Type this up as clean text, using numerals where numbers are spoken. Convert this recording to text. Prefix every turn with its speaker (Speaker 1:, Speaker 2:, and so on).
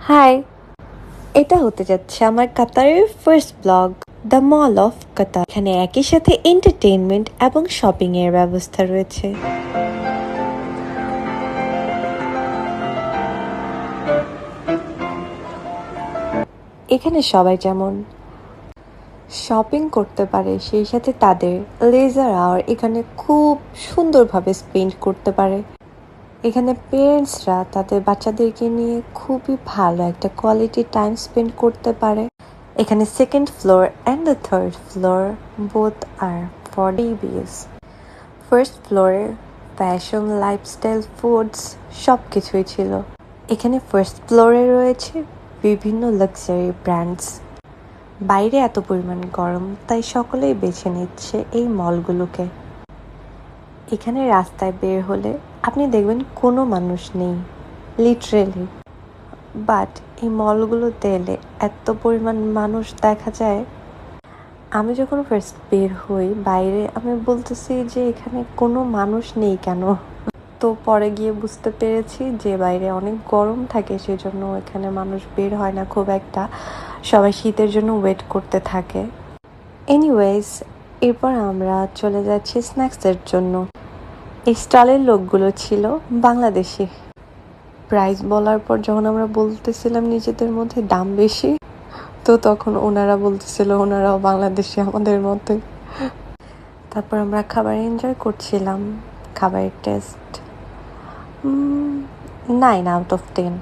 Speaker 1: High, এটা হতে যাচ্ছে আমার কাতারের first blog, the mall of Qatar. এখানে একই সাথে এন্টারটেইনমেন্ট এবং শপিং এর ব্যবস্থা রয়েছে। এখানে সবাই যেমন শপিং করতে পারে, সেই সাথে তাদের লেজার আওয়ার এখানে খুব সুন্দরভাবে স্পেন্ড করতে পারে। এখানে পেরেন্টসরা তাদের বাচ্চাদেরকে নিয়ে খুবই ভালো একটা কোয়ালিটি টাইম স্পেন্ড করতে পারে। এখানে second floor and the third floor both আর ফর বেবিস। ফার্স্ট ফ্লোরে ফ্যাশন, লাইফস্টাইল, ফুডস সব কিছুই ছিল। এখানে ফার্স্ট ফ্লোরে রয়েছে বিভিন্ন লাক্সারি ব্র্যান্ডস। বাইরে এত পরিমাণ গরম, তাই সকলেই বেছে নিচ্ছে এই মলগুলোকে। এখানে রাস্তায় বের হলে আপনি দেখবেন কোনো মানুষ নেই, লিটারেলি। বাট এই মলগুলোতে এলে এত পরিমাণ মানুষ দেখা যায়। আমি যখন ফার্স্ট বের হই বাইরে, আমি বলতেছি যে এখানে কোনো মানুষ নেই কেন। তো পরে গিয়ে বুঝতে পেরেছি যে বাইরে অনেক গরম থাকে, সেজন্য এখানে মানুষ বের হয় না খুব একটা, সবাই শীতের জন্য ওয়েট করতে থাকে। এনিওয়েজ, এরপর আমরা চলে যাচ্ছি স্ন্যাক্সের জন্য। এই স্টলের লোকগুলো ছিল বাংলাদেশি। প্রাইস বলার পর যখন আমরা বলতেছিলাম নিজেদের মধ্যে দাম বেশি, তো তখন ওনারা বলতেছিল ওনারাও বাংলাদেশি আমাদের মধ্যে। তারপর আমরা খাবার এনজয় করছিলাম। খাবারের টেস্ট 9 out of 10।